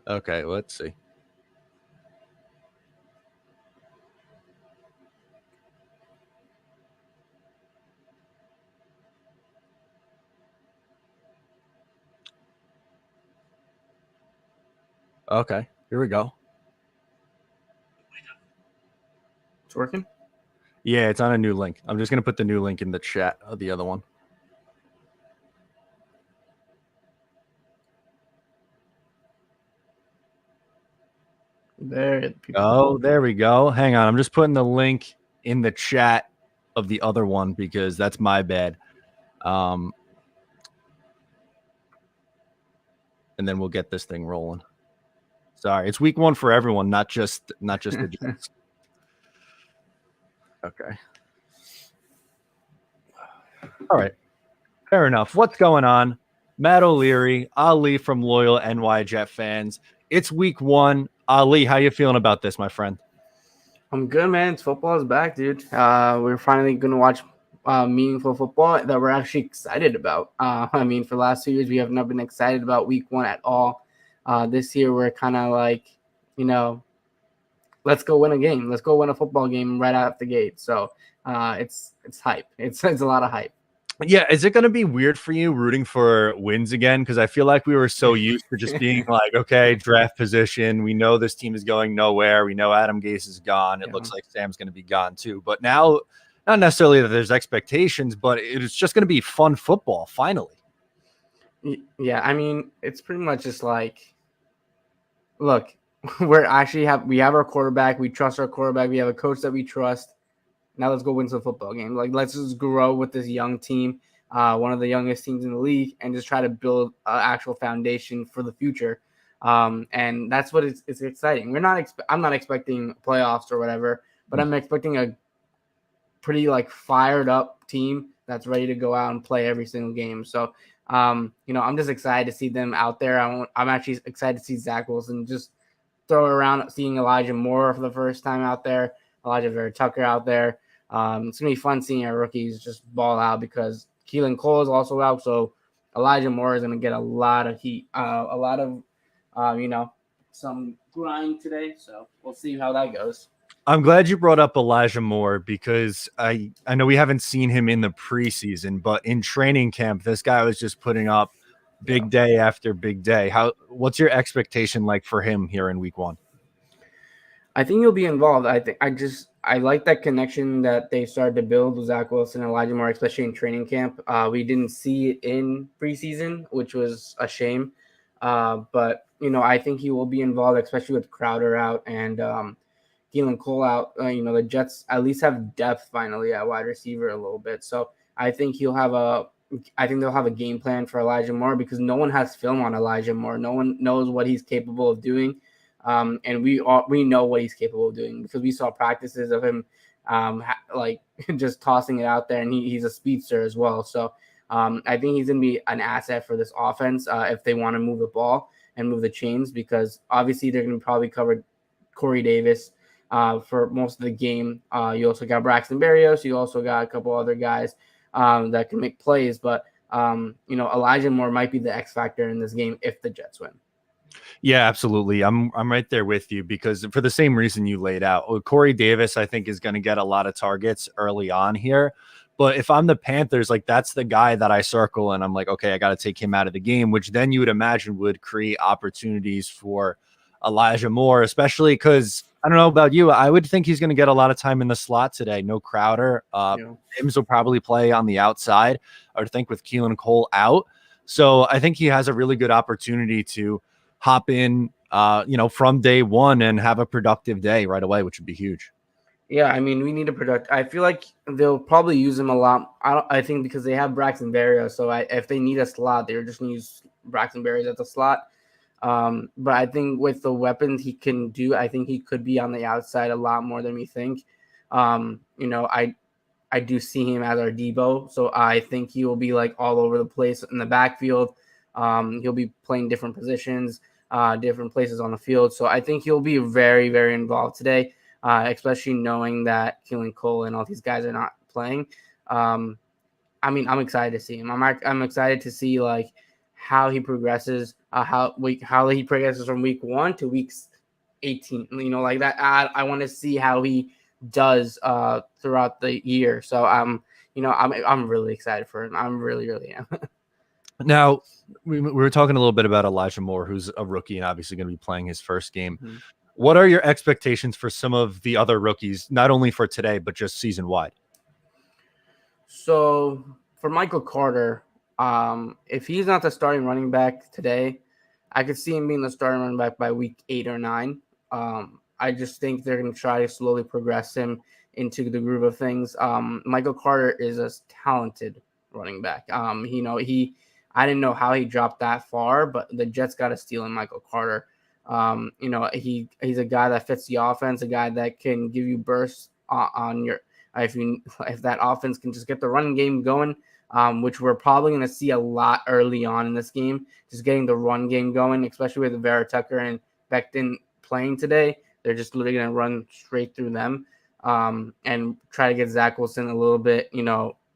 Okay, let's see. Okay, here we go. It's working. Yeah, it's on a new link. I'm just going to put the new link in the chat of the other one. There. Oh, there we go. Hang on. I'm just putting the link in the chat of the other one because that's my bad. And then we'll get this thing rolling. Sorry, it's week 1 for everyone, not just the Jets. Okay. All right. Fair enough. What's going on? Matt O'Leary, Ali from Loyal NY Jet fans. It's week 1. Ali, how you feeling about this, my friend? I'm good, man. It's football is back, dude. We're finally going to watch meaningful football that we're actually excited about. I mean, for the last 2 years, we have not been excited about week 1 at all. This year, we're kind of like, let's go win a game. Let's go win a football game right out the gate. So it's hype. It's a lot of hype. Yeah, is it going to be weird for you rooting for wins again? Because I feel like we were so used to just being like, okay, draft position. We know this team is going nowhere. We know Adam Gase is gone. It looks like Sam's going to be gone too. But now, not necessarily that there's expectations, but it's just going to be fun football finally. Yeah, I mean, it's pretty much just like, look, we have our quarterback. We trust our quarterback. We have a coach that we trust. Now let's go win some football game. Like, let's just grow with this young team, one of the youngest teams in the league, and just try to build an actual foundation for the future. And that's what it's exciting. I'm not expecting playoffs or whatever, but I'm expecting a pretty like fired up team that's ready to go out and play every single game. So, I'm just excited to see them out there. I'm actually excited to see Zach Wilson just throw around, seeing Elijah Moore for the first time out there, Elijah Vera Tucker out there. It's gonna be fun seeing our rookies just ball out because Keelan Cole is also out, so Elijah Moore is gonna get a lot of heat, a lot of some grind today. So we'll see how that goes. I'm glad you brought up Elijah Moore because I know we haven't seen him in the preseason, but in training camp, this guy was just putting up big day after big day. What's your expectation like for him here in week 1? I think he'll be involved. I like that connection that they started to build with Zach Wilson and Elijah Moore, especially in training camp. We didn't see it in preseason, which was a shame. But I think he will be involved, especially with Crowder out and Keelan Cole out. The Jets at least have depth finally at wide receiver a little bit. So I think they'll have a game plan for Elijah Moore because no one has film on Elijah Moore. No one knows what he's capable of doing. And we know what he's capable of doing because we saw practices of him like just tossing it out there, and he's a speedster as well. So I think he's going to be an asset for this offense if they want to move the ball and move the chains because obviously they're going to probably cover Corey Davis for most of the game. You also got Braxton Berrios. You also got a couple other guys that can make plays, but Elijah Moore might be the X factor in this game if the Jets win. Yeah, absolutely. I'm right there with you because for the same reason you laid out, Corey Davis, I think, is going to get a lot of targets early on here. But if I'm the Panthers, like that's the guy that I circle and I'm like, okay, I got to take him out of the game, which then you would imagine would create opportunities for Elijah Moore, especially because I don't know about you. I would think he's going to get a lot of time in the slot today. No Crowder. Mims will probably play on the outside, I would think, with Keelan Cole out. So I think he has a really good opportunity to hop in, from day one and have a productive day right away, which would be huge. Yeah, I mean, we need a product. I feel like they'll probably use him a lot. I think because they have Braxton Berrios, so if they need a slot, they're just going to use Braxton Berrios at the slot. But I think with the weapons he can do, I think he could be on the outside a lot more than we think. I do see him as our Debo, so I think he will be like all over the place in the backfield. He'll be playing different positions, different places on the field. So I think he'll be very, very involved today, especially knowing that Keelan Cole and all these guys are not playing. I'm excited to see him. I'm excited to see like how he progresses, how he progresses from week 1 to week 18. Like that. I want to see how he does throughout the year. So I'm really excited for him. I'm really am. Now, we were talking a little bit about Elijah Moore, who's a rookie and obviously going to be playing his first game. Mhm. What are your expectations for some of the other rookies, not only for today, but just season wide? So for Michael Carter, if he's not the starting running back today, I could see him being the starting running back by week 8 or 9. I just think they're going to try to slowly progress him into the groove of things. Michael Carter is a talented running back. I didn't know how he dropped that far, but the Jets got a steal in Michael Carter. He's a guy that fits the offense, a guy that can give you bursts on your if that offense can just get the running game going, which we're probably going to see a lot early on in this game, just getting the run game going, especially with Vera Tucker and Becton playing today. They're just literally going to run straight through them and try to get Zach Wilson a little bit,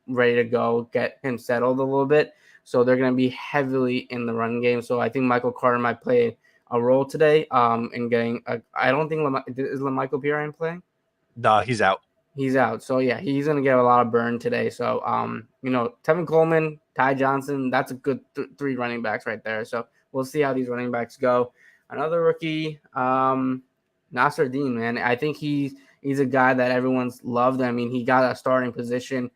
ready to go, get him settled a little bit. So they're going to be heavily in the run game. So I think Michael Carter might play a role today in getting. I don't think is LaMichael Pirine playing. Nah, he's out. He's out. So yeah, he's gonna get a lot of burn today. So Tevin Coleman, Ty Johnson, that's a good 3 running backs right there. So we'll see how these running backs go. Another rookie, Nasser Dean, man. I think he's a guy that everyone's loved. I mean, he got a starting position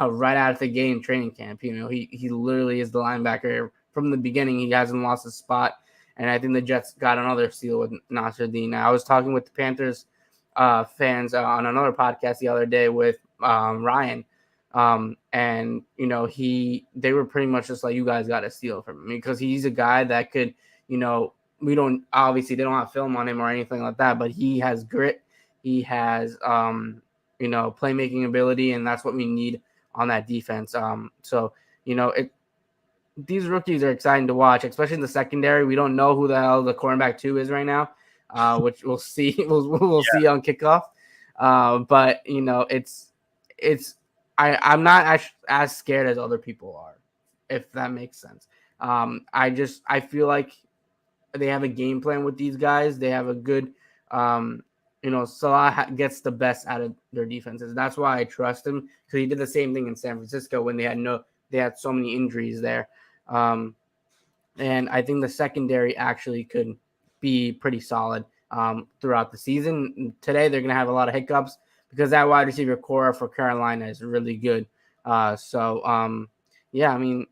right out of the game training camp. He literally is the linebacker from the beginning. He hasn't lost his spot. And I think the Jets got another steal with Nasser Dean. Now, I was talking with the Panthers fans on another podcast the other day with Ryan, and they were pretty much just like, you guys got to steal from him because he's a guy that could, we don't obviously they don't have film on him or anything like that, but he has grit, he has playmaking ability, and that's what we need on that defense. These rookies are exciting to watch, especially in the secondary. We don't know who the hell the cornerback 2 is right now. Which we'll see. We'll see on kickoff. But I'm not as scared as other people are, if that makes sense. I feel like they have a game plan with these guys. They have a good, Salah gets the best out of their defenses. That's why I trust him, because he did the same thing in San Francisco when they had so many injuries there. And I think the secondary actually could be pretty solid throughout the season. Today, they're going to have a lot of hiccups because that wide receiver core for Carolina is really good. I mean,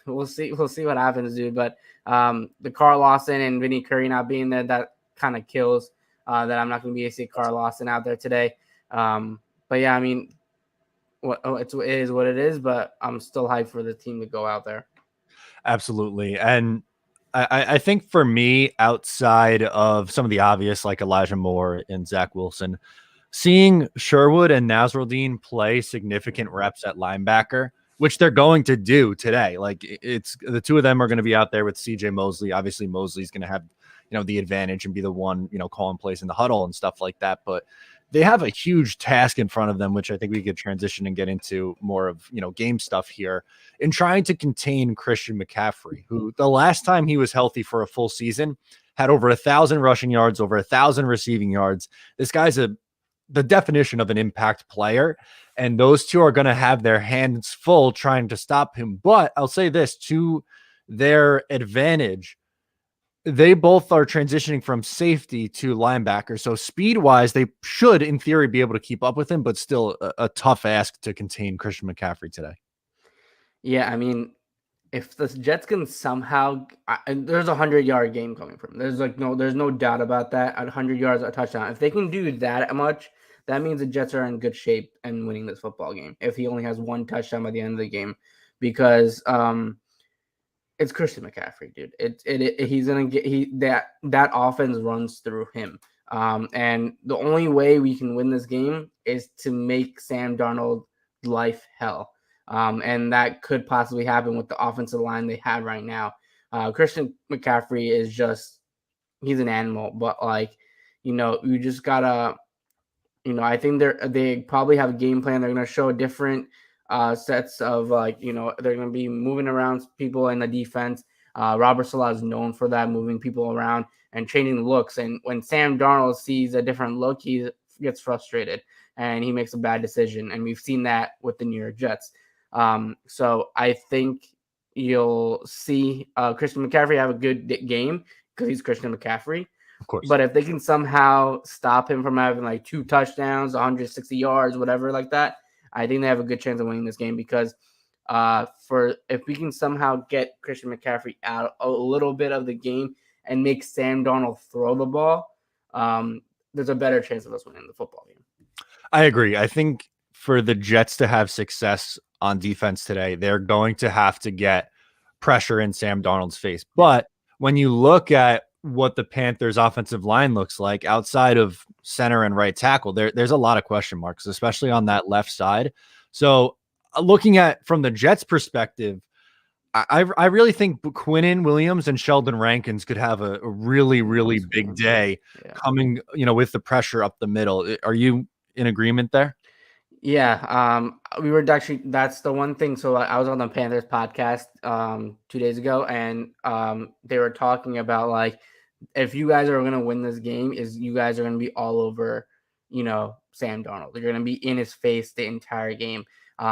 we'll see what happens, dude. But the Carl Lawson and Vinny Curry not being there, that kind of kills that I'm not going to be able to see Carl Lawson out there today. But yeah, I mean, it is what it is, but I'm still hyped for the team to go out there. Absolutely. And I think for me, outside of some of the obvious, like Elijah Moore and Zach Wilson, seeing Sherwood and Nasruddin play significant reps at linebacker, which they're going to do today. Like, it's the 2 of them are going to be out there with CJ Mosley. Obviously, Mosley's going to have, the advantage and be the one, calling plays in the huddle and stuff like that. But they have a huge task in front of them, which I think we could transition and get into more of, game stuff here, in trying to contain Christian McCaffrey, who the last time he was healthy for a full season had over 1,000 rushing yards, over 1,000 receiving yards. This guy's the definition of an impact player, and those 2 are going to have their hands full trying to stop him. But I'll say this, to their advantage, they both are transitioning from safety to linebacker. So speed-wise, they should, in theory, be able to keep up with him, but still a tough ask to contain Christian McCaffrey today. Yeah, I mean, if the Jets can somehow, there's a 100-yard game coming from. There's no doubt about that. At 100 yards, a touchdown. If they can do that much, that means the Jets are in good shape and winning this football game. If he only has 1 touchdown by the end of the game, because it's Christian McCaffrey, dude. He's gonna get that offense runs through him. And the only way we can win this game is to make Sam Darnold life hell. And that could possibly happen with the offensive line they have right now. Christian McCaffrey is he's an animal, but you just gotta, I think they probably have a game plan. They're going to show different sets of they're going to be moving around people in the defense. Robert Salah is known for that, moving people around and changing looks. And when Sam Darnold sees a different look, he gets frustrated and he makes a bad decision. And we've seen that with the New York Jets. So I think you'll see Christian McCaffrey have a good game because he's Christian McCaffrey. Of course. But if they can somehow stop him from having like 2 touchdowns, 160 yards, whatever like that, I think they have a good chance of winning this game because if we can somehow get Christian McCaffrey out a little bit of the game and make Sam Darnold throw the ball, there's a better chance of us winning the football game. I agree. I think for the Jets to have success on defense today, they're going to have to get pressure in Sam Darnold's face. But when you look at what the Panthers offensive line looks like outside of center and right tackle, there's a lot of question marks, especially on that left side. So looking at from the Jets perspective, I really think Quinnen Williams and Sheldon Rankins could have a really, really big day coming, with the pressure up the middle. Are you in agreement there? Yeah, we were actually, that's the one thing. So I was on the Panthers podcast 2 days ago, and they were talking about like, if you guys are going to win this game, is you guys are going to be all over, Sam Darnold. You're going to be in his face the entire game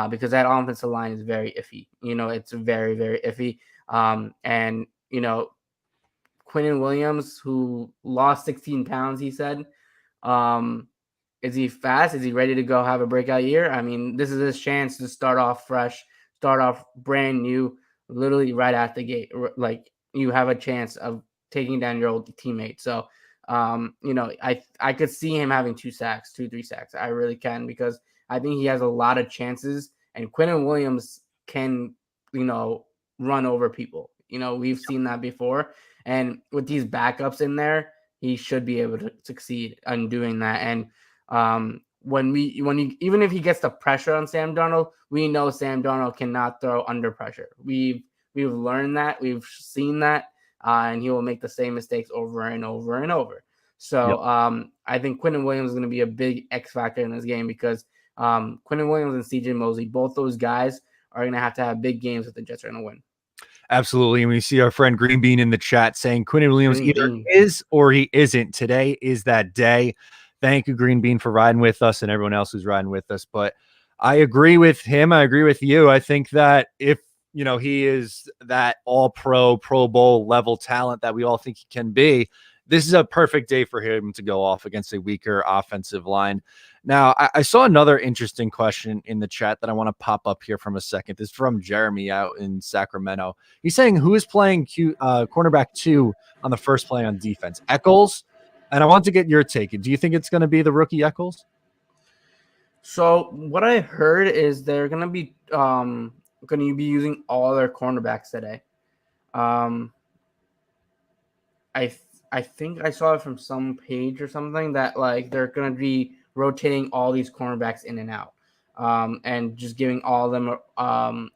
because that offensive line is very iffy. It's very, very iffy. And Quinnen Williams, who lost 16 pounds, he said, is he fast? Is he ready to go have a breakout year? I mean, this is his chance to start off fresh, start off brand new, literally right out the gate. Like, you have a chance of taking down your old teammate. So, I could see him having 2 sacks, 3 sacks. I really can, because I think he has a lot of chances, and Quinnen Williams can, run over people. We've seen that before. And with these backups in there, he should be able to succeed in doing that. And even if he gets the pressure on Sam Darnold, we know Sam Darnold cannot throw under pressure. We've learned that, we've seen that, and he will make the same mistakes over and over and over. So I think Quinnen Williams is going to be a big X factor in this game because Quinnen Williams and CJ Mosley, both those guys are going to have big games if the Jets are going to win. Absolutely. And we see our friend Green Bean in the chat saying Quinnen Williams is or he isn't. Today is that day. Thank you, Green Bean, for riding with us and everyone else who's riding with us. But I agree with him. I agree with you. I think that if, he is that all-pro, Pro Bowl level talent that we all think he can be, this is a perfect day for him to go off against a weaker offensive line. Now, I saw another interesting question in the chat that I want to pop up here from a second. This is from Jeremy out in Sacramento. He's saying, who is playing cornerback 2 on the first play on defense? Eccles? And I want to get your take. Do you think it's going to be the rookie Eccles? So what I heard is they're going to be using all their cornerbacks today. I think I saw it from some page or something that like they're going to be rotating all these cornerbacks in and out, and just giving all of them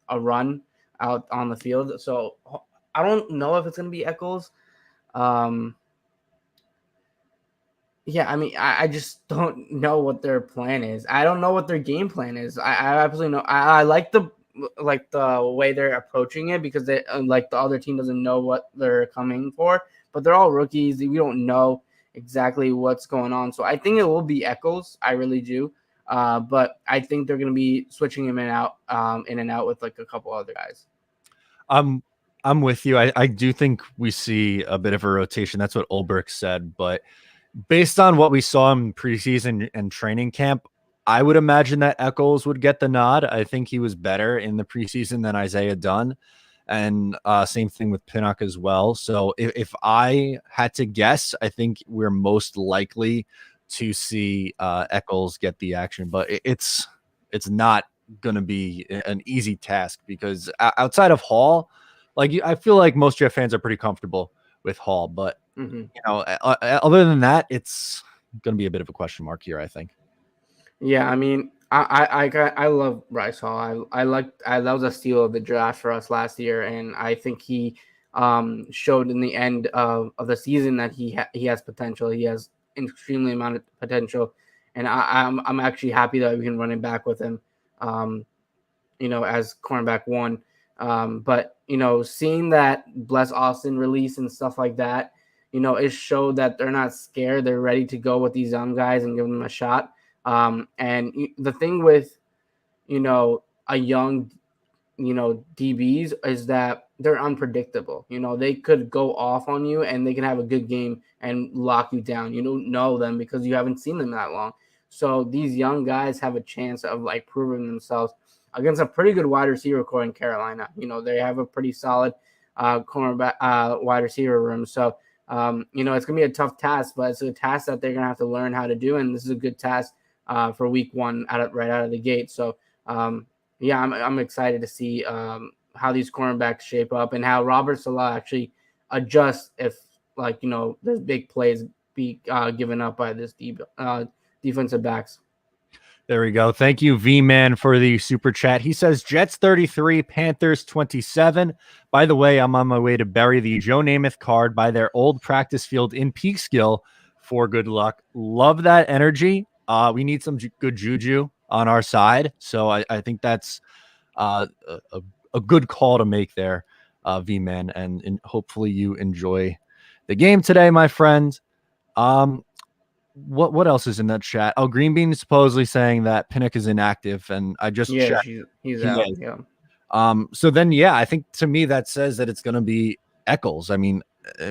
a run out on the field. So I don't know if it's going to be Eccles. Yeah, I mean, I just don't know what their plan is. I don't know what their game plan is. I absolutely know. I like the way they're approaching it because they like the other team doesn't know what they're coming for, but they're all rookies. We don't know exactly what's going on. So I think it will be Eccles. I really do. But I think they're going to be switching him in and out with like a couple other guys. I'm with you. I do think we see a bit of a rotation. That's what Ulbrich said, but based on what we saw in preseason and training camp, I would imagine that Eccles would get the nod. I think he was better in the preseason than Isaiah Dunn. And same thing with Pinnock as well. So if I had to guess, I think we're most likely to see Eccles get the action. But it's not going to be an easy task because outside of Hall, I feel like most Jet fans are pretty comfortable with Hall. But other than that, it's going to be a bit of a question mark here, I think. Yeah, I mean, I love Bryce Hall. That was a steal of the draft for us last year, and I think he showed in the end of the season that he has potential. He has an extremely amount of potential, and I'm actually happy that we can run it back with him, as cornerback 1. But seeing that Bless Austin release and stuff like that, it showed that they're not scared. They're ready to go with these young guys and give them a shot. And the thing with a young DBs is that they're unpredictable. They could go off on you and they can have a good game and lock you down. You don't know them because you haven't seen them that long. So these young guys have a chance of like proving themselves against a pretty good wide receiver core in Carolina. They have a pretty solid cornerback wide receiver room. So it's gonna be a tough task, but it's a task that they're gonna have to learn how to do. And this is a good task for week one right out of the gate. So yeah, I'm excited to see how these cornerbacks shape up and how Robert Salah actually adjusts if there's big plays be given up by this defensive backs. There we go. Thank you, V-Man, for the super chat. He says Jets 33, Panthers 27. By the way, I'm on my way to bury the Joe Namath card by their old practice field in Peekskill for good luck. Love that energy. We need some good juju on our side. So I think that's a good call to make there, V-Man. And hopefully you enjoy the game today, my friend. What else is in that chat? Oh, Green Bean is supposedly saying that Pinnock is inactive, and I just checked. He's out. Is. Yeah. So then, yeah, I think to me that says that it's going to be Eccles. I mean,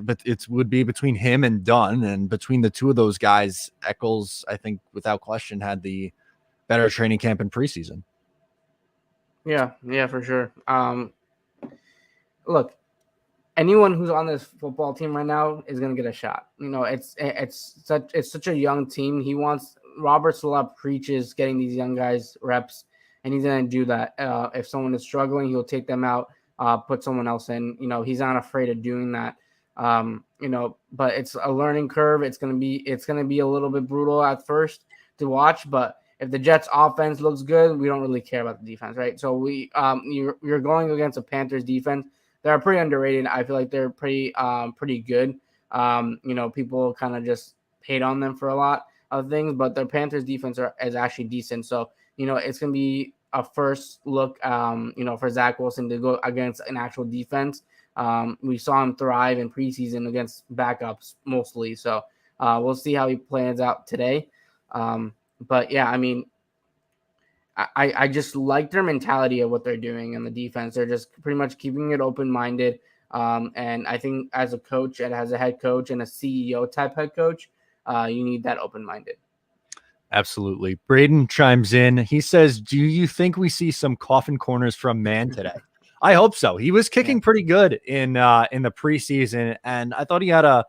but it would be between him and Dunn, and between the two of those guys, Eccles, I think, without question, had the better training camp in preseason. Yeah, for sure. Look, anyone who's on this football team right now is going to get a shot. It's such a young team. Robert Salah preaches getting these young guys reps, and he's going to do that. If someone is struggling, he'll take them out, put someone else in. He's not afraid of doing that. But it's a learning curve. It's going to be a little bit brutal at first to watch, but if the Jets offense looks good, we don't really care about the defense, right? So you're going against a Panthers defense. They're pretty underrated. I feel like they're pretty good. People kind of just hate on them for a lot of things, but the Panthers defense is actually decent. So, it's going to be a first look, for Zach Wilson to go against an actual defense. We saw him thrive in preseason against backups mostly. So we'll see how he plans out today. But yeah, I mean, I just like their mentality of what they're doing in the defense. They're just pretty much keeping it open-minded. And I think as a coach and as a head coach and a CEO type head coach, you need that open-minded. Absolutely. Braden chimes in. He says, do you think we see some coffin corners from Man today? I hope so. He was kicking pretty good in the preseason, and I thought he had a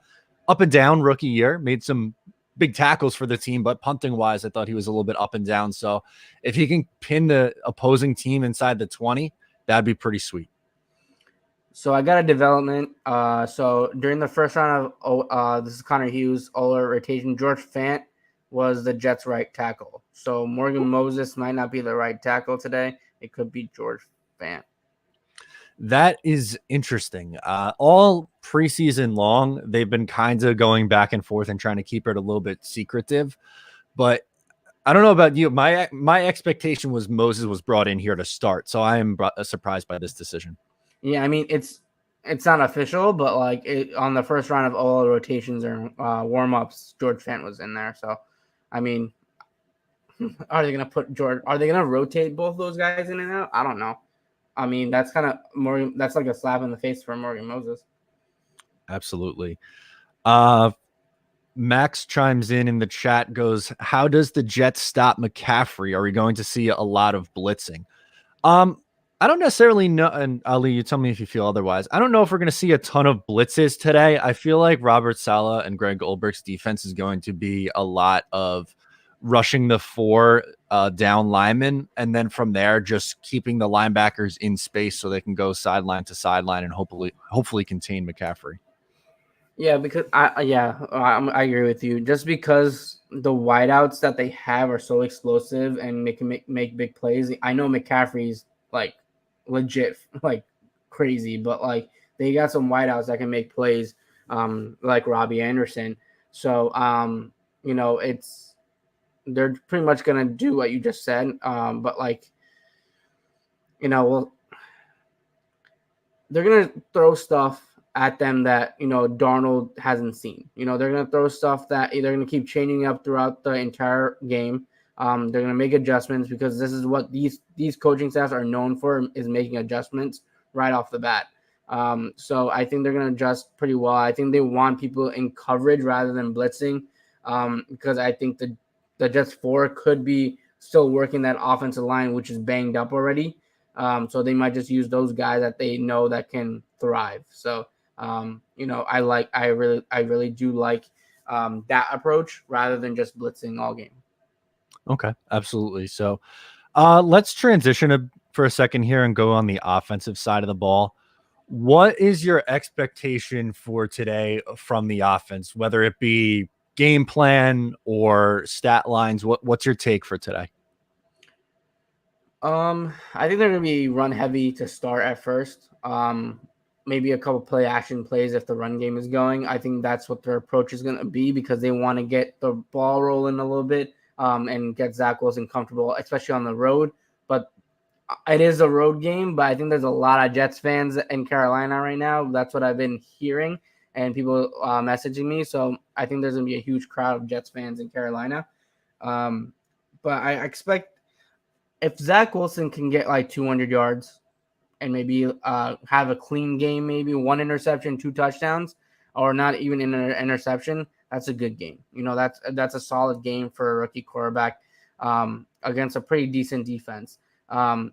up and down rookie year, made some big tackles for the team, but punting wise, I thought he was a little bit up and down. So if he can pin the opposing team inside the 20, that'd be pretty sweet. So I got a development. So during the first round of this is Connor Hughes' Oler rotation, George Fant was the Jets' right tackle. So Morgan Moses might not be the right tackle today. It could be George Fant. That is interesting. All preseason long, they've been kind of going back and forth and trying to keep it a little bit secretive. But I don't know about you. My expectation was Moses was brought in here to start. So I am surprised by this decision. Yeah, I mean, it's not official, but like on the first round of all rotations or warm-ups, George Fant was in there. So, I mean, are they going to rotate both those guys in and out? I don't know. I mean, that's kind of Morgan. That's like a slap in the face for Morgan Moses. Absolutely. Max chimes in the chat, goes, how does the Jets stop McCaffrey? Are we going to see a lot of blitzing? I don't necessarily know. And Ali, you tell me if you feel otherwise. I don't know if we're going to see a ton of blitzes today. I feel like Robert Saleh and Greg Goldberg's defense is going to be a lot of rushing the four down linemen, and then from there just keeping the linebackers in space so they can go sideline to sideline and hopefully contain McCaffrey. Yeah, because I agree with you. Just because the wideouts that they have are so explosive and they can make big plays. I know McCaffrey's like legit like crazy, but like they got some wideouts that can make plays, like Robbie Anderson. So they're pretty much gonna do what you just said. But like, they're gonna throw stuff at them that Darnold hasn't seen. They're gonna throw stuff that they're gonna keep changing up throughout the entire game. They're gonna make adjustments because this is what these coaching staffs are known for, is making adjustments right off the bat. So I think they're gonna adjust pretty well. I think they want people in coverage rather than blitzing, because I think the Jets 4 could be still working that offensive line, which is banged up already. So they might just use those guys that they know that can thrive. So I really do like that approach rather than just blitzing all game. Okay, absolutely. So let's transition for a second here and go on the offensive side of the ball. What is your expectation for today from the offense, whether it be game plan or stat lines? What's your take for today? I think they're gonna be run heavy to start at first. Maybe a couple play action plays if the run game is going. I think that's what their approach is gonna be because they want to get the ball rolling a little bit, and get Zach Wilson comfortable, especially on the road. But it is a road game, but I think there's a lot of Jets fans in Carolina right now. That's what I've been hearing and people messaging me. So I think there's gonna be a huge crowd of Jets fans in Carolina. Um, but I expect if Zach Wilson can get like 200 yards and maybe have a clean game, maybe one interception, two touchdowns, or not even an interception, that's a good game. That's a solid game for a rookie quarterback against a pretty decent defense. I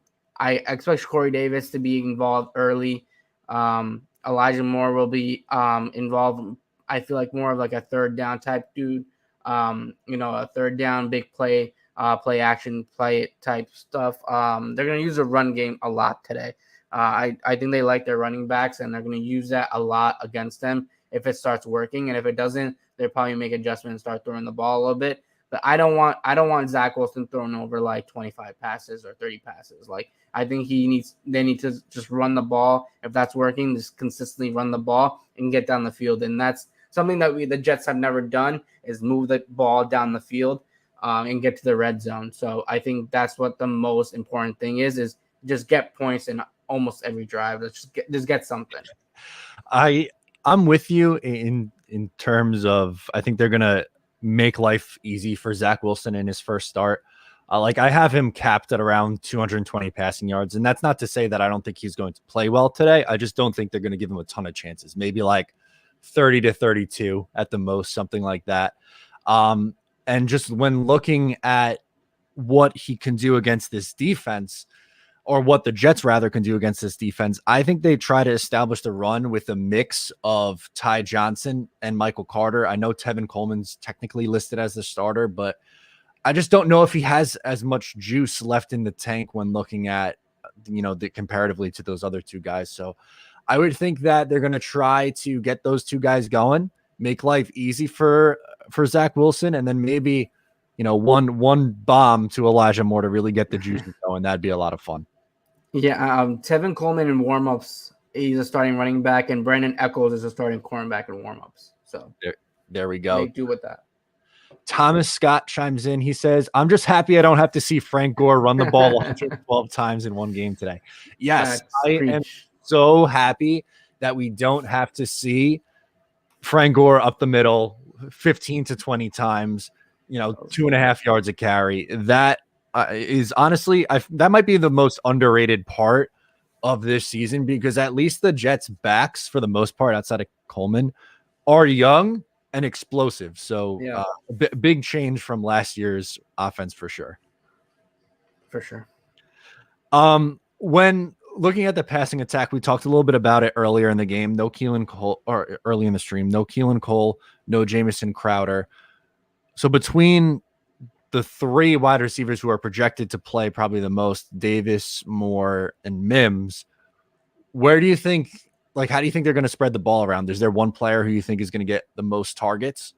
expect Corey Davis to be involved early. Elijah Moore will be involved. I feel like more of like a third down type dude. A third down big play action, play type stuff. They're going to use a run game a lot today. I think they like their running backs, and they're going to use that a lot against them if it starts working. And if it doesn't, they'll probably make adjustments and start throwing the ball a little bit. But I don't want Zach Wilson throwing over like 25 passes or 30 passes. Like I think they need to just run the ball. If that's working, just consistently run the ball and get down the field. And that's something that the Jets have never done, is move the ball down the field and get to the red zone. So I think that's what the most important thing is just get points in almost every drive. Let's just get something. I'm with you in terms of I think they're gonna make life easy for Zach Wilson in his first start. Like I have him capped at around 220 passing yards, and that's not to say that I don't think he's going to play well today. I just don't think they're going to give him a ton of chances. Maybe like 30 to 32 at the most, something like that. And just when looking at what he can do against this defense, or what the Jets rather can do against this defense, I think they try to establish the run with a mix of Ty Johnson and Michael Carter. I know Tevin Coleman's technically listed as the starter, but I just don't know if he has as much juice left in the tank when looking at, comparatively to those other two guys. So I would think that they're going to try to get those two guys going, make life easy for Zach Wilson, and then maybe, one bomb to Elijah Moore to really get the juice going. That'd be a lot of fun. Yeah, Tevin Coleman in warmups, he's a starting running back, and Brandon Echols is a starting cornerback in warmups. So there we go. Make do with that. Thomas Scott chimes in. He says, "I'm just happy I don't have to see Frank Gore run the ball 112 times in one game today." Yes, I am so happy that we don't have to see Frank Gore up the middle 15 to 20 times, 2.5 yards a carry. That is honestly, that might be the most underrated part of this season, because at least the Jets backs, for the most part, outside of Coleman, are young and explosive. So yeah, big change from last year's offense for sure. For sure. When looking at the passing attack, we talked a little bit about it earlier in the game. No Keelan Cole, or early in the stream, no Keelan Cole, no Jamison Crowder. So between the three wide receivers who are projected to play probably the most, Davis, Moore, and Mims, where do you think, how do you think they're going to spread the ball around? Is there one player who you think is going to get the most targets?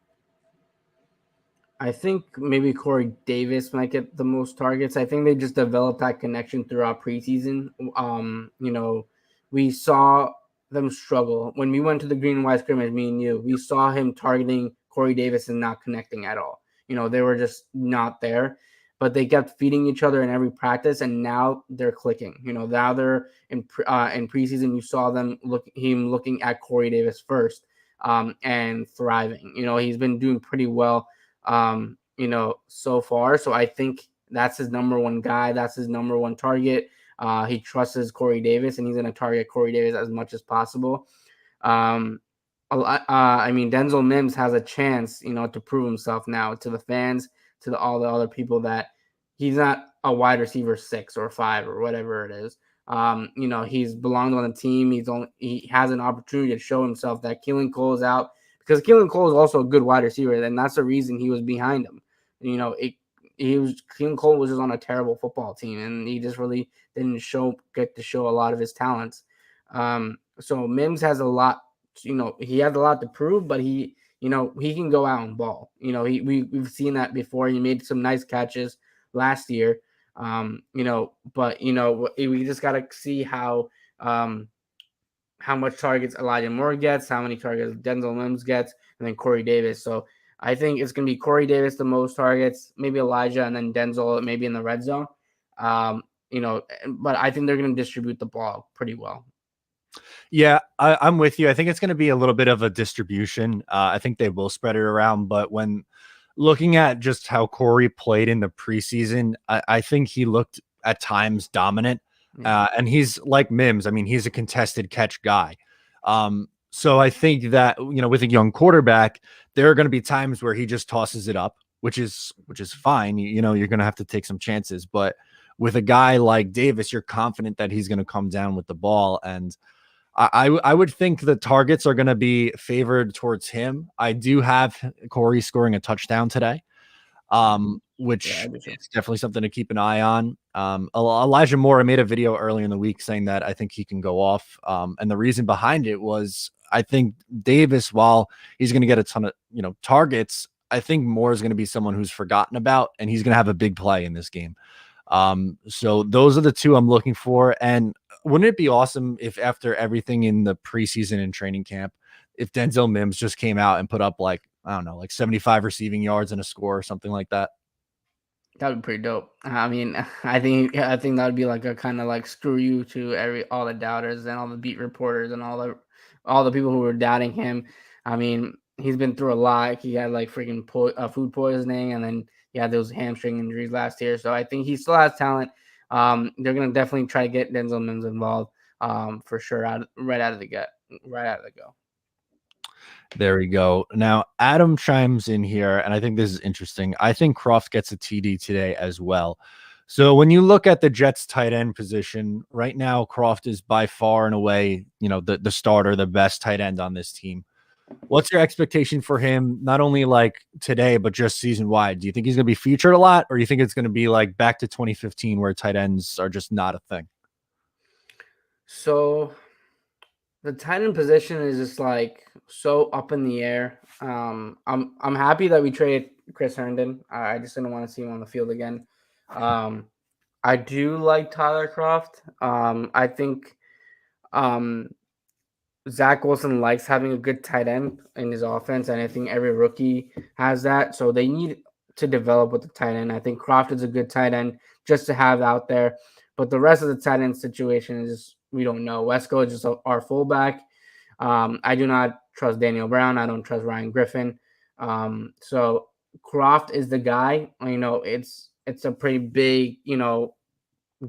I think maybe Corey Davis might get the most targets. I think they just developed that connection throughout preseason. We saw them struggle. When we went to the green and white scrimmage, me and you, we saw him targeting Corey Davis and not connecting at all. They were just not there. but they kept feeding each other in every practice, and now they're clicking. Now they're in preseason. You saw him looking at Corey Davis first, and thriving. He's been doing pretty well, so far. So I think that's his number one guy. That's his number one target. He trusts Corey Davis, and he's going to target Corey Davis as much as possible. I mean, Denzel Mims has a chance, to prove himself now to the fans, to all the other people, that he's not a wide receiver 6 or 5 or whatever it is. He's belonged on the team. He has an opportunity to show himself that Keelan Cole is out, because Keelan Cole is also a good wide receiver, and that's the reason he was behind him. Keelan Cole was just on a terrible football team, and he just really didn't get to show a lot of his talents. So Mims has a lot. He has a lot to prove, but he can go out and ball. We've seen that before. He made some nice catches last year. But we just gotta see how much targets Elijah Moore gets, how many targets Denzel Mims gets, and then Corey Davis. So I think it's gonna be Corey Davis the most targets, maybe Elijah, and then Denzel maybe in the red zone. But I think they're gonna distribute the ball pretty well. Yeah, I'm with you. I think it's going to be a little bit of a distribution. I think they will spread it around, but when looking at just how Corey played in the preseason, I think he looked at times dominant. And he's like Mims. I mean, he's a contested catch guy. So I think that, with a young quarterback, there are going to be times where he just tosses it up, which is fine. You're going to have to take some chances, but with a guy like Davis, you're confident that he's going to come down with the ball. And I would think the targets are going to be favored towards him. I do have Corey scoring a touchdown today, which is definitely something to keep an eye on. Elijah Moore, I made a video earlier in the week saying that I think he can go off. And the reason behind it was I think Davis, while he's going to get a ton of, targets, I think Moore is going to be someone who's forgotten about, and he's going to have a big play in this game. So those are the two I'm looking for. And wouldn't it be awesome if after everything in the preseason and training camp, if Denzel Mims just came out and put up like 75 receiving yards and a score or something like that? That would be pretty dope. I mean, I think that would be like a kind of like screw you to all the doubters and all the beat reporters and all the people who were doubting him. I mean, he's been through a lot. He had like freaking food poisoning, and then he had those hamstring injuries last year. So I think he still has talent. They're gonna definitely try to get Denzel Mims involved, for sure, right out of the go. There we go. Now, Adam chimes in here, and I think this is interesting. I think Croft gets a TD today as well. So when you look at the Jets tight end position right now, Croft is by far and away, the starter, the best tight end on this team. What's your expectation for him, not only like today, but just season wide? Do you think he's going to be featured a lot, or do you think it's going to be like back to 2015 where tight ends are just not a thing? So the tight end position is just like so up in the air. I'm happy that we traded Chris Herndon. I just didn't want to see him on the field again. I do like Tyler Croft. I think Zach Wilson likes having a good tight end in his offense, and I think every rookie has that. So they need to develop with the tight end. I think Croft is a good tight end just to have out there. But the rest of the tight end situation is we don't know. Wesco is just our fullback. I do not trust Daniel Brown. I don't trust Ryan Griffin. So Croft is the guy. It's a pretty big,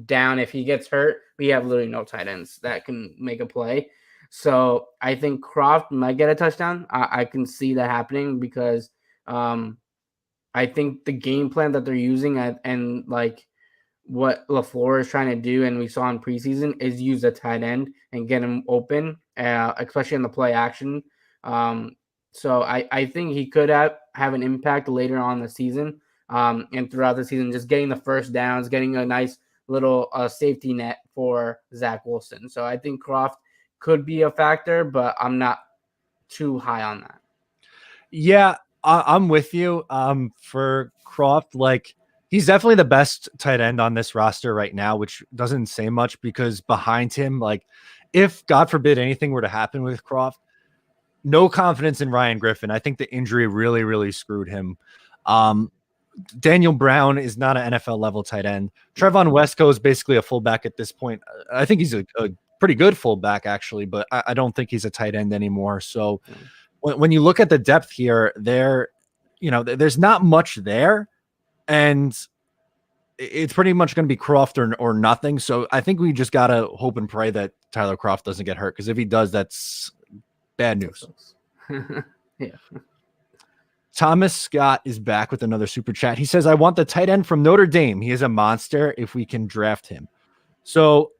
down. If he gets hurt, we have literally no tight ends that can make a play. So I think Croft might get a touchdown. I can see that happening because I think the game plan that they're using and like what LaFleur is trying to do, and we saw in preseason, is use a tight end and get him open, especially in the play action. So I think he could have an impact later on in the season, and throughout the season, just getting the first downs, getting a nice little safety net for Zach Wilson. So I think Croft could be a factor, but I'm not too high on that. Yeah, I'm with you. For Croft, like he's definitely the best tight end on this roster right now, which doesn't say much because behind him, like if God forbid anything were to happen with Croft, no confidence in Ryan Griffin. I think the injury really, really screwed him. Daniel Brown is not an NFL level tight end. Trevon Wesco is basically a fullback at this point. I think he's a pretty good fullback actually, but I don't think he's a tight end anymore. So when you look at the depth here, there's not much there, and it's pretty much going to be Croft or nothing. So I think we just got to hope and pray that Tyler Croft doesn't get hurt, because if he does, that's bad news. Yeah. Thomas Scott is back with another super chat. He says, I want the tight end from Notre Dame. He is a monster if we can draft him. So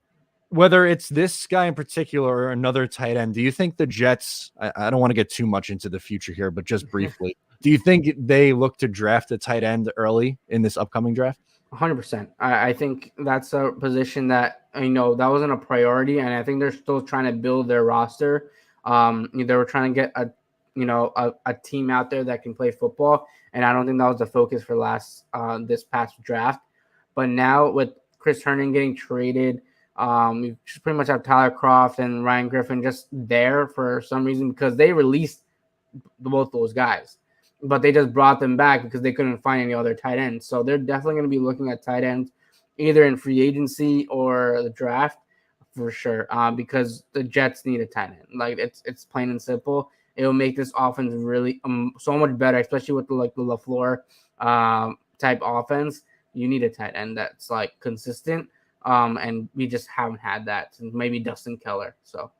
whether it's this guy in particular or another tight end, do you think the Jets, I don't want to get too much into the future here, but just briefly, do you think they look to draft a tight end early in this upcoming draft? 100%. I think that's a position that, that wasn't a priority, and I think they're still trying to build their roster. They were trying to get a team out there that can play football, and I don't think that was the focus for this past draft. But now with Chris Herndon getting traded, you just pretty much have Tyler Croft and Ryan Griffin just there for some reason, because they released both those guys, but they just brought them back because they couldn't find any other tight ends. So they're definitely going to be looking at tight ends either in free agency or the draft for sure, because the Jets need a tight end. Like it's plain and simple. It will make this offense really so much better, especially with the LaFleur type offense. You need a tight end that's like consistent, and we just haven't had that since maybe Dustin Keller. So.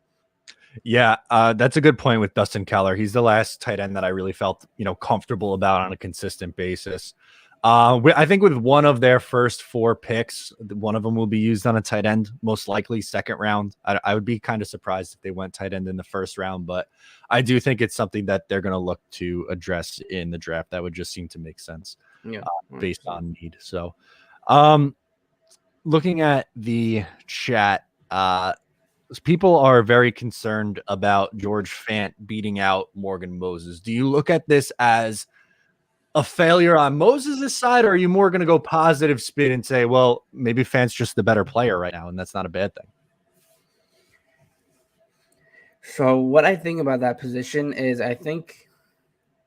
Yeah, that's a good point with Dustin Keller. He's the last tight end that I really felt, comfortable about on a consistent basis. I think with one of their first 4 picks, one of them will be used on a tight end, most likely second round. I would be kind of surprised if they went tight end in the first round, but I do think it's something that they're going to look to address in the draft. That would just seem to make sense based on need. So looking at the chat, people are very concerned about George Fant beating out Morgan Moses. Do you look at this as a failure on Moses' side, or are you more going to go positive spin and say, well, maybe Fant's just the better player right now, and that's not a bad thing? So what I think about that position is I think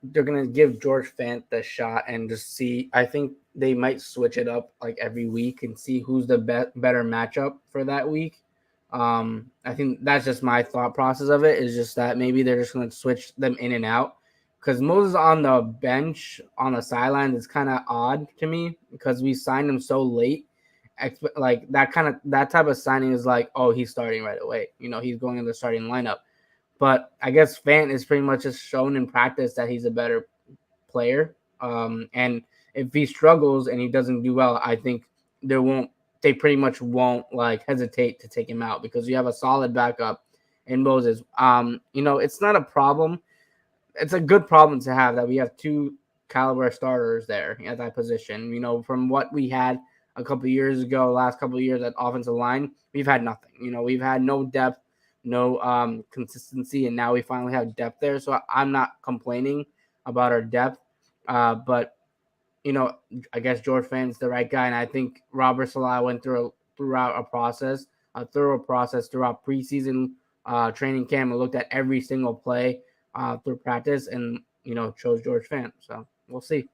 they're going to give George Fant the shot and just see. I think they might switch it up like every week and see who's the better matchup for that week. I think that's just my thought process of it, is just that maybe they're just going to switch them in and out, because Moses on the bench on the sidelines is kind of odd to me, because we signed him so late. Like that type of signing is like, oh, he's starting right away. He's going in the starting lineup. But I guess Fant is pretty much just shown in practice that he's a better player. And if he struggles and he doesn't do well, I think they pretty much won't like hesitate to take him out, because you have a solid backup in Moses. It's not a problem. It's a good problem to have that we have 2 caliber starters there at that position. From what we had a couple of years ago, last couple of years at offensive line, we've had nothing. We've had no depth, no consistency, and now we finally have depth there. So I'm not complaining about our depth, but I guess George Fant's the right guy, and I think Robert Salah went throughout a thorough process throughout preseason training camp and looked at every single play through practice, and chose George Fant. So we'll see.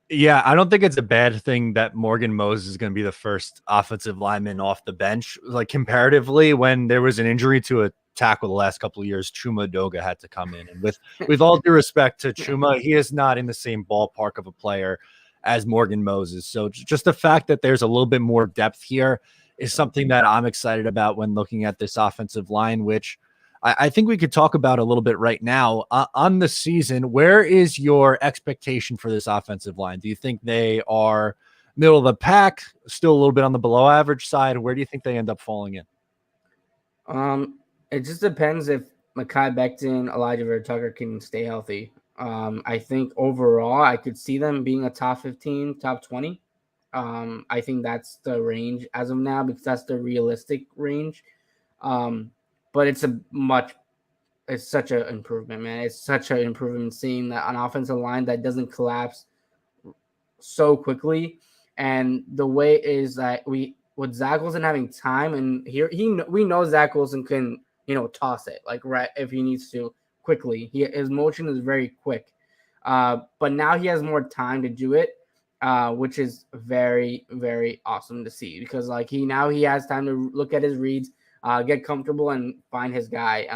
Yeah, I don't think it's a bad thing that Morgan Moses is going to be the first offensive lineman off the bench. Like comparatively, when there was an injury to a tackle the last couple of years, Chuma Doga had to come in. And with all due respect to Chuma, he is not in the same ballpark of a player as Morgan Moses. So just the fact that there's a little bit more depth here is something that I'm excited about when looking at this offensive line, which I think we could talk about a little bit right now. On the season, where is your expectation for this offensive line? Do you think they are middle of the pack, still a little bit on the below average side? Where do you think they end up falling in? It just depends if Mekhi Becton, Elijah Vera Tucker can stay healthy. I think overall I could see them being a top 15, top 20. I think that's the range as of now, because that's the realistic range. But it's such an improvement, man. It's such an improvement seeing that an offensive line that doesn't collapse so quickly. And the way is that with Zach Wilson having time, and we know Zach Wilson can, toss it like right if he needs to quickly. His motion is very quick. But now he has more time to do it. which is very, very awesome to see because like he has time to look at his reads, get comfortable, and find his guy.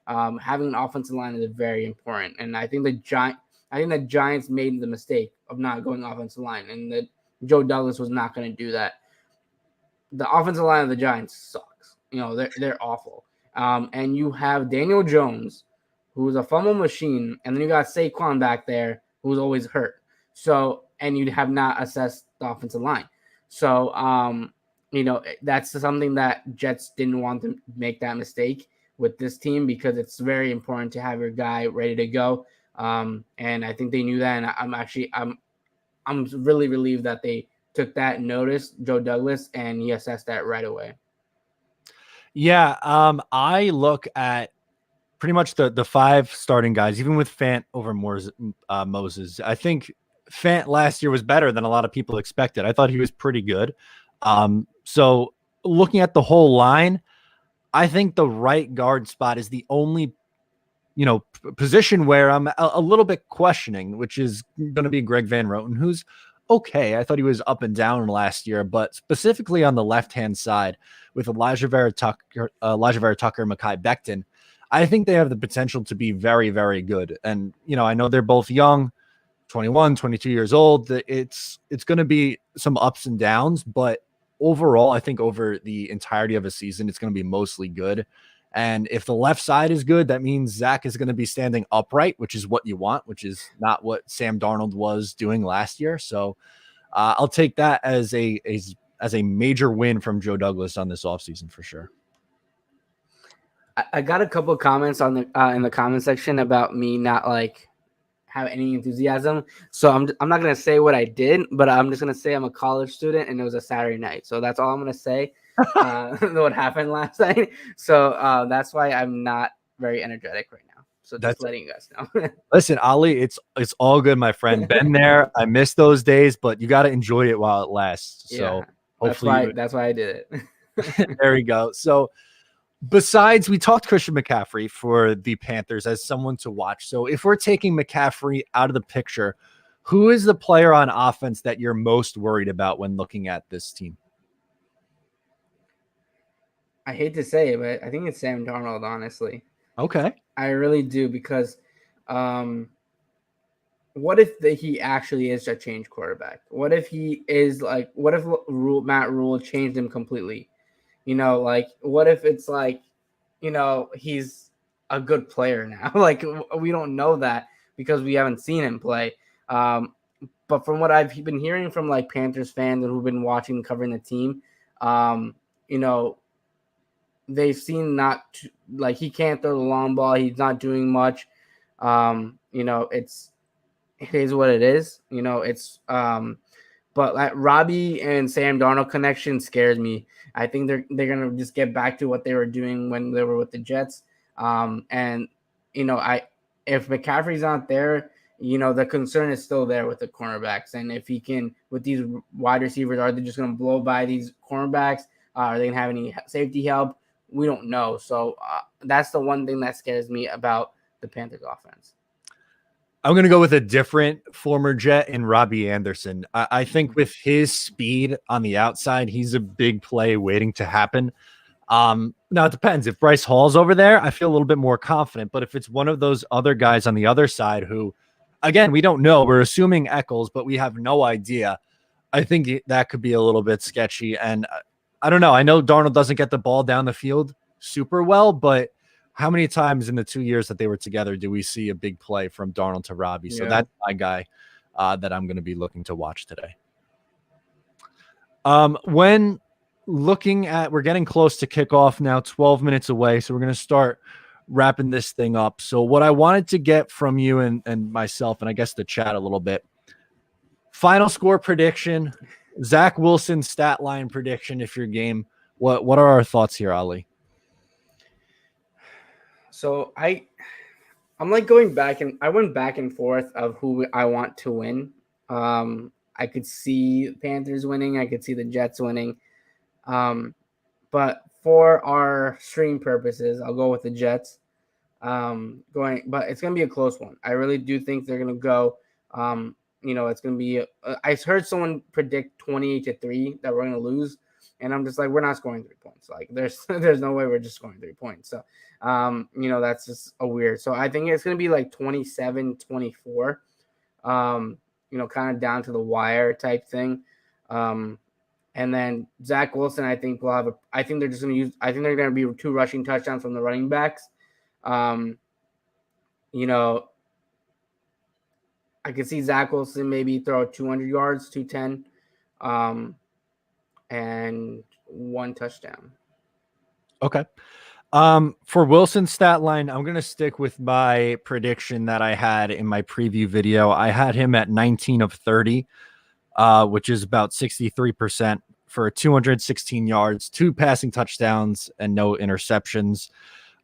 Having an offensive line is very important. And I think the Giants made the mistake of not going offensive line, and that Joe Douglas was not going to do that. The offensive line of the Giants sucks. They're awful. And you have Daniel Jones, who's a fumble machine, and then you got Saquon back there, who's always hurt. So, and you have not assessed the offensive line. So, that's something that Jets didn't want to make that mistake with this team because it's very important to have your guy ready to go. And I think they knew that, and I'm really relieved that they took that notice, Joe Douglas, and he assessed that right away. Yeah, I look at pretty much the 5 starting guys, even with Fant over Moses. I think Fant last year was better than a lot of people expected. I thought he was pretty good. So looking at the whole line, I think the right guard spot is the only, position where I'm a little bit questioning, which is going to be Greg Van Roten, who's okay. I thought he was up and down last year, but specifically on the left-hand side with Elijah Vera Tucker, Mekhi Becton, I think they have the potential to be very, very good. And, I know they're both young, 21, 22 years old. It's going to be some ups and downs, but overall, I think over the entirety of a season, it's going to be mostly good. And if the left side is good, that means Zach is going to be standing upright, which is what you want, which is not what Sam Darnold was doing last year. So I'll take that as a major win from Joe Douglas on this offseason for sure. I got a couple of comments on the in the comment section about me not like have any enthusiasm. So I'm not gonna say what I did, but I'm just gonna say I'm a college student and it was a Saturday night. So that's all I'm gonna say. What happened last night. So that's why I'm not very energetic right now. So just letting you guys know. Listen, Ali, it's all good, my friend. Been there. I miss those days, but you got to enjoy it while it lasts. So hopefully that's why I did it. There we go. So besides, we talked Christian McCaffrey for the Panthers as someone to watch. So if we're taking McCaffrey out of the picture, who is the player on offense that you're most worried about when looking at this team? I hate to say it, but I think it's Sam Darnold, honestly. Okay. I really do because what if he actually is a change quarterback? What if he is like, what if Matt Rule changed him completely? What if it's like, he's a good player now? Like, we don't know that because we haven't seen him play. But from what I've been hearing from like Panthers fans and who've been watching and covering the team, they've seen he can't throw the long ball. He's not doing much. It is what it is. But that Robbie and Sam Darnold connection scares me. I think they're gonna just get back to what they were doing when they were with the Jets. If McCaffrey's not there, the concern is still there with the cornerbacks. And if he can, with these wide receivers, are they just gonna blow by these cornerbacks? Are they gonna have any safety help? We don't know. So that's the one thing that scares me about the Panthers offense. I'm going to go with a different former Jet in Robbie Anderson. I think with his speed on the outside, he's a big play waiting to happen. Now, it depends. If Bryce Hall's over there, I feel a little bit more confident. But if it's one of those other guys on the other side who, again, we don't know. We're assuming Eccles, but we have no idea. I think that could be a little bit sketchy. And I don't know. I know Darnold doesn't get the ball down the field super well, but how many times in the 2 years that they were together do we see a big play from Darnold to Robbie? So that's my guy that I'm going to be looking to watch today. When looking at, we're getting close to kickoff now, 12 minutes away. So we're going to start wrapping this thing up. So what I wanted to get from you and myself, and I guess the chat a little bit, final score prediction, Zach Wilson stat line prediction. If your game, what are our thoughts here, Ali? So I'm like going back, and I went back and forth of who I want to win. I could see Panthers winning. I could see the Jets winning. But for our stream purposes, I'll go with the Jets. But it's going to be a close one. I really do think they're going to go it's going to be. I heard someone predict 28-3 that we're going to lose, and I'm just like, we're not scoring 3 points. Like, there's no way we're just scoring 3 points. So, that's just a weird. So I think it's going to be like 27-24. Kind of down to the wire type thing. And then Zach Wilson, I think will have I think they're just going to use. I think they're going to be 2 rushing touchdowns from the running backs. I could see Zach Wilson maybe throw 200 yards, 210, and 1 touchdown. Okay. For Wilson's stat line, I'm going to stick with my prediction that I had in my preview video. I had him at 19 of 30, which is about 63% for 216 yards, 2 passing touchdowns, and no interceptions.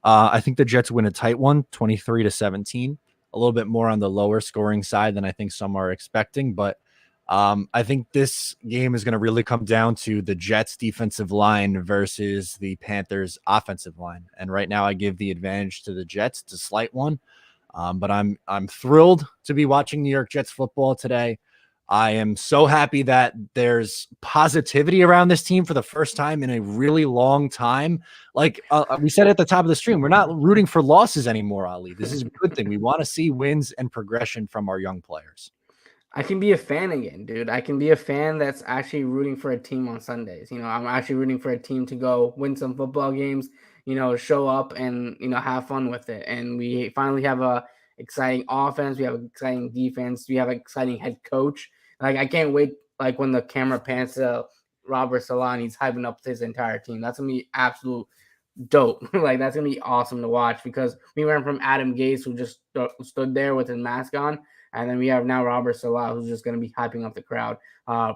I think the Jets win a tight one, 23-17. A little bit more on the lower scoring side than I think some are expecting. But I think this game is going to really come down to the Jets defensive line versus the Panthers offensive line. And right now I give the advantage to the Jets. It's a slight one. But I'm thrilled to be watching New York Jets football today. I am so happy that there's positivity around this team for the first time in a really long time. Like we said at the top of the stream, we're not rooting for losses anymore, Ali. This is a good thing. We want to see wins and progression from our young players. I can be a fan again, dude. I can be a fan that's actually rooting for a team on Sundays. I'm actually rooting for a team to go win some football games, show up and, have fun with it. And we finally have a exciting offense. We have an exciting defense. We have an exciting head coach. Like, I can't wait, like, when the camera pans to Robert Saleh and he's hyping up his entire team. That's going to be absolute dope. Like, that's going to be awesome to watch, because we went from Adam Gase, who just stood there with his mask on, and then we have now Robert Saleh, who's just going to be hyping up the crowd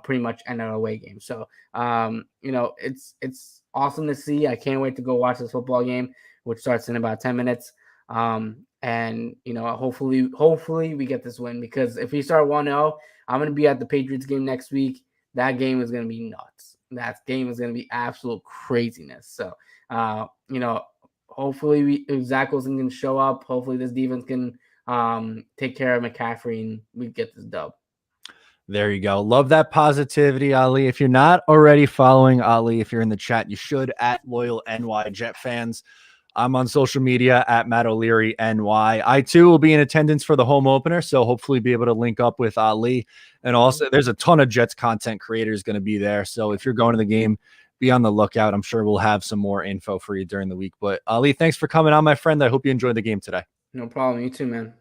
pretty much end of away game. So, it's awesome to see. I can't wait to go watch this football game, which starts in about 10 minutes. And hopefully we get this win, because if we start 1-0, I'm going to be at the Patriots game next week. That game is going to be nuts. That game is going to be absolute craziness. So, hopefully Zach Wilson can show up. Hopefully this defense can take care of McCaffrey and we get this dub. There you go. Love that positivity, Ali. If you're not already following Ali, if you're in the chat, you should, at Loyal NY Jet Fans. I'm on social media at Matt O'Leary NY. I too will be in attendance for the home opener, so hopefully be able to link up with Ali. And also, there's a ton of Jets content creators going to be there. So if you're going to the game, be on the lookout. I'm sure we'll have some more info for you during the week. But Ali, thanks for coming on, my friend. I hope you enjoyed the game today. No problem. You too, man.